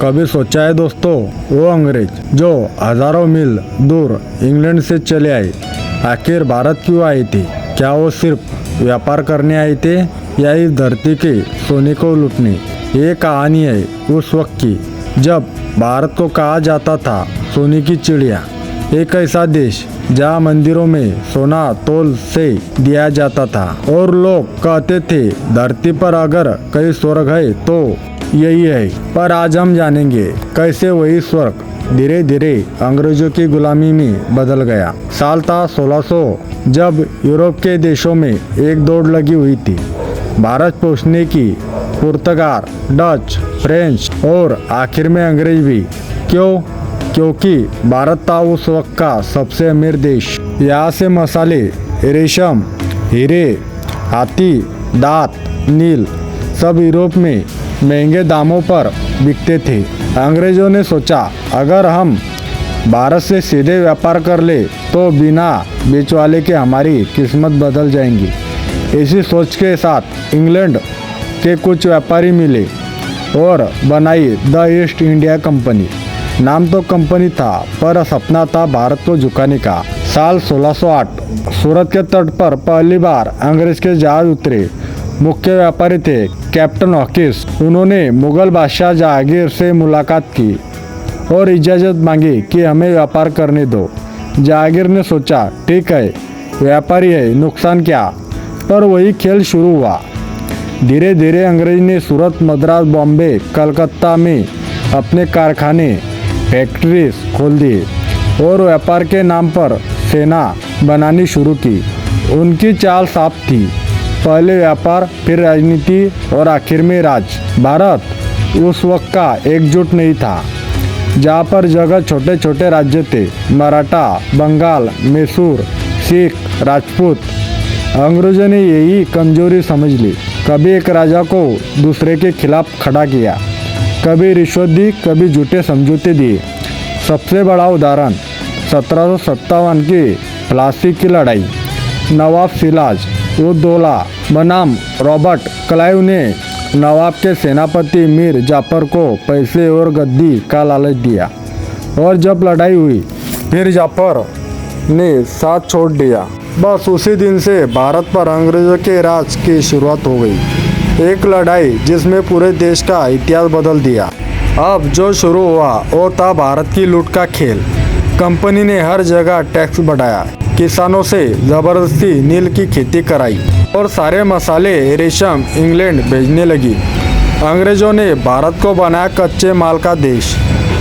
कभी सोचा है दोस्तों, वो अंग्रेज जो हजारों मील दूर इंग्लैंड से चले आए, आखिर भारत क्यों आए थे? क्या वो सिर्फ व्यापार करने आए थे या इस धरती के सोने को लूटने? ये कहानी है उस वक्त की जब भारत को कहा जाता था सोने की चिड़िया। एक ऐसा देश जहाँ मंदिरों में सोना तोल से दिया जाता था और लोग कहते थे धरती पर अगर कहीं स्वर्ग है तो यही है। पर आज हम जानेंगे कैसे वही स्वर्ग धीरे धीरे अंग्रेजों की गुलामी में बदल गया। साल था 1600 जब यूरोप के देशों में एक दौड़ लगी हुई थी भारत पहुंचने की। पुर्तगाल, डच, फ्रेंच और आखिर में अंग्रेज भी। क्यों? क्योंकि भारत था उस वक्त का सबसे अमीर देश। यहाँ से मसाले, रेशम, हीरे, हाथी दांत, नील सब यूरोप में महंगे दामों पर बिकते थे। अंग्रेजों ने सोचा अगर हम भारत से सीधे व्यापार कर ले तो बिना बेचवाले के हमारी किस्मत बदल जाएंगी। इसी सोच के साथ इंग्लैंड के कुछ व्यापारी मिले और बनाई द ईस्ट इंडिया कंपनी। नाम तो कंपनी था पर सपना था भारत को झुकाने का। साल 1608 सूरत के तट पर पहली बार अंग्रेज के जहाज उतरे। मुख्य व्यापारी थे कैप्टन हॉकिंस। उन्होंने मुगल बादशाह जहांगीर से मुलाकात की और इजाज़त मांगी कि हमें व्यापार करने दो। जहांगीर ने सोचा ठीक है, व्यापारी है, नुकसान क्या। पर वही खेल शुरू हुआ। धीरे धीरे अंग्रेज ने सूरत, मद्रास, बॉम्बे, कलकत्ता में अपने कारखाने, फैक्ट्रीज खोल दिए और व्यापार के नाम पर सेना बनानी शुरू की। उनकी चाल साफ थी, पहले व्यापार, फिर राजनीति और आखिर में राज। भारत उस वक्त का एकजुट नहीं था, जहाँ पर जगह छोटे छोटे राज्य थे, मराठा, बंगाल, मैसूर, सिख, राजपूत। अंग्रेजों ने यही कमजोरी समझ ली। कभी एक राजा को दूसरे के खिलाफ खड़ा किया, कभी रिश्वत दी, कभी झूठे समझौते दिए। सबसे बड़ा उदाहरण 1757 की प्लासी की लड़ाई। नवाब सिराज उद दौला बनाम रॉबर्ट क्लाइव ने नवाब के सेनापति मीर जाफर को पैसे और गद्दी का लालच दिया और जब लड़ाई हुई फिर जाफर ने साथ छोड़ दिया। बस उसी दिन से भारत पर अंग्रेजों के राज की शुरुआत हो गई। एक लड़ाई जिसमें पूरे देश का इतिहास बदल दिया। अब जो शुरू हुआ वो था भारत की लूट का खेल। कंपनी ने हर जगह टैक्स बढ़ाया, किसानों से जबरदस्ती नील की खेती कराई और सारे मसाले, रेशम इंग्लैंड भेजने लगी। अंग्रेजों ने भारत को बनाया कच्चे माल का देश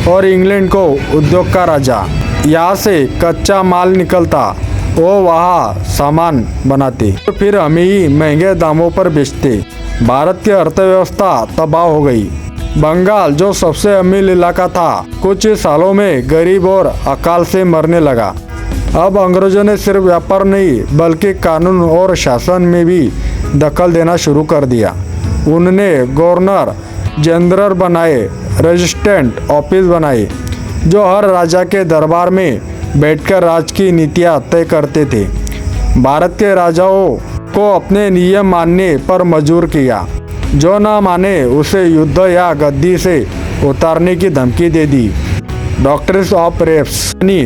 और इंग्लैंड को उद्योग का राजा। यहाँ से कच्चा माल निकलता, वो वहाँ सामान बनाते तो फिर हमें ही महंगे दामों पर बेचते। भारत की अर्थव्यवस्था तबाह हो गई। बंगाल जो सबसे अमीर इलाका था कुछ सालों में गरीब और अकाल से मरने लगा। अब अंग्रेजों ने सिर्फ व्यापार नहीं बल्कि कानून और शासन में भी दखल देना शुरू कर दिया। उन्होंने गवर्नर जनरल बनाए, रजिस्ट्रेंट ऑफिस बनाए जो हर राजा के दरबार में बैठकर राज की नीतियाँ तय करते थे। भारत के राजाओं को अपने नियम मानने पर मजबूर किया। जो ना माने उसे युद्ध या गद्दी से उतारने की धमकी दे दी। डॉक्ट्रिन ऑफ रेप्स यानी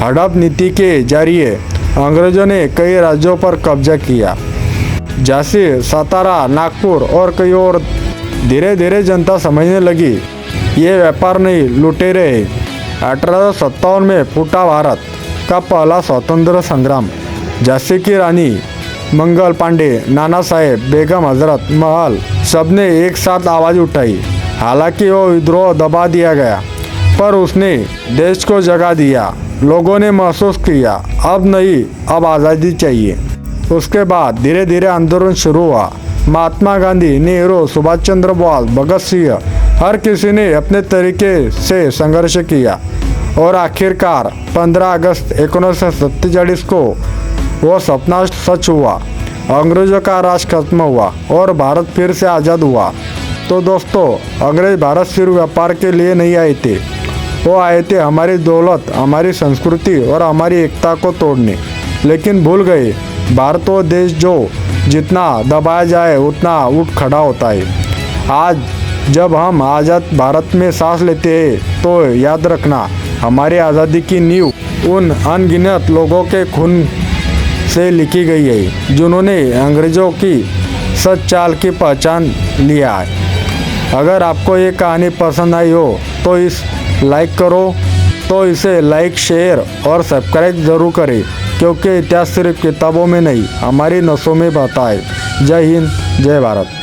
हड़प नीति के जरिए अंग्रेजों ने कई राज्यों पर कब्जा किया, झांसी, सतारा, नागपुर और कई और। धीरे धीरे जनता समझने लगी ये व्यापार नहीं, लुटेरे हैं। 1857 में फूटा भारत का पहला स्वतंत्र संग्राम। झांसी की रानी मंगल पांडे, नाना साहेब, बेगम हजरत महल सबने एक साथ आवाज़ उठाई। हालांकि वो विद्रोह दबा दिया गया पर उसने देश को जगा दिया। लोगों ने महसूस किया अब नहीं, अब आज़ादी चाहिए। उसके बाद धीरे धीरे आंदोलन शुरू हुआ। महात्मा गांधी, नेहरू, सुभाष चंद्र बोस, भगत सिंह, हर किसी ने अपने तरीके से संघर्ष किया और आखिरकार 15 अगस्त 1947 को वो सपना सच हुआ। अंग्रेजों का राज खत्म हुआ और भारत फिर से आज़ाद हुआ। तो दोस्तों, अंग्रेज भारत सिर्फ व्यापार के लिए नहीं आए थे, वो आए थे हमारी दौलत, हमारी संस्कृति और हमारी एकता को तोड़ने। लेकिन भूल गए भारत वो देश जो जितना दबाया जाए उतना उठ खड़ा होता है। आज जब हम आज़ाद भारत में सांस लेते हैं तो याद रखना, हमारी आज़ादी की नींव उन अनगिनत लोगों के खून से लिखी गई है जिन्होंने अंग्रेज़ों की सच चाल की पहचान लिया है। अगर आपको ये कहानी पसंद आई हो तो इसे लाइक, शेयर और सब्सक्राइब ज़रूर करें, क्योंकि इतिहास सिर्फ किताबों में नहीं, हमारी नसों में बहता है। जय हिंद, जय भारत।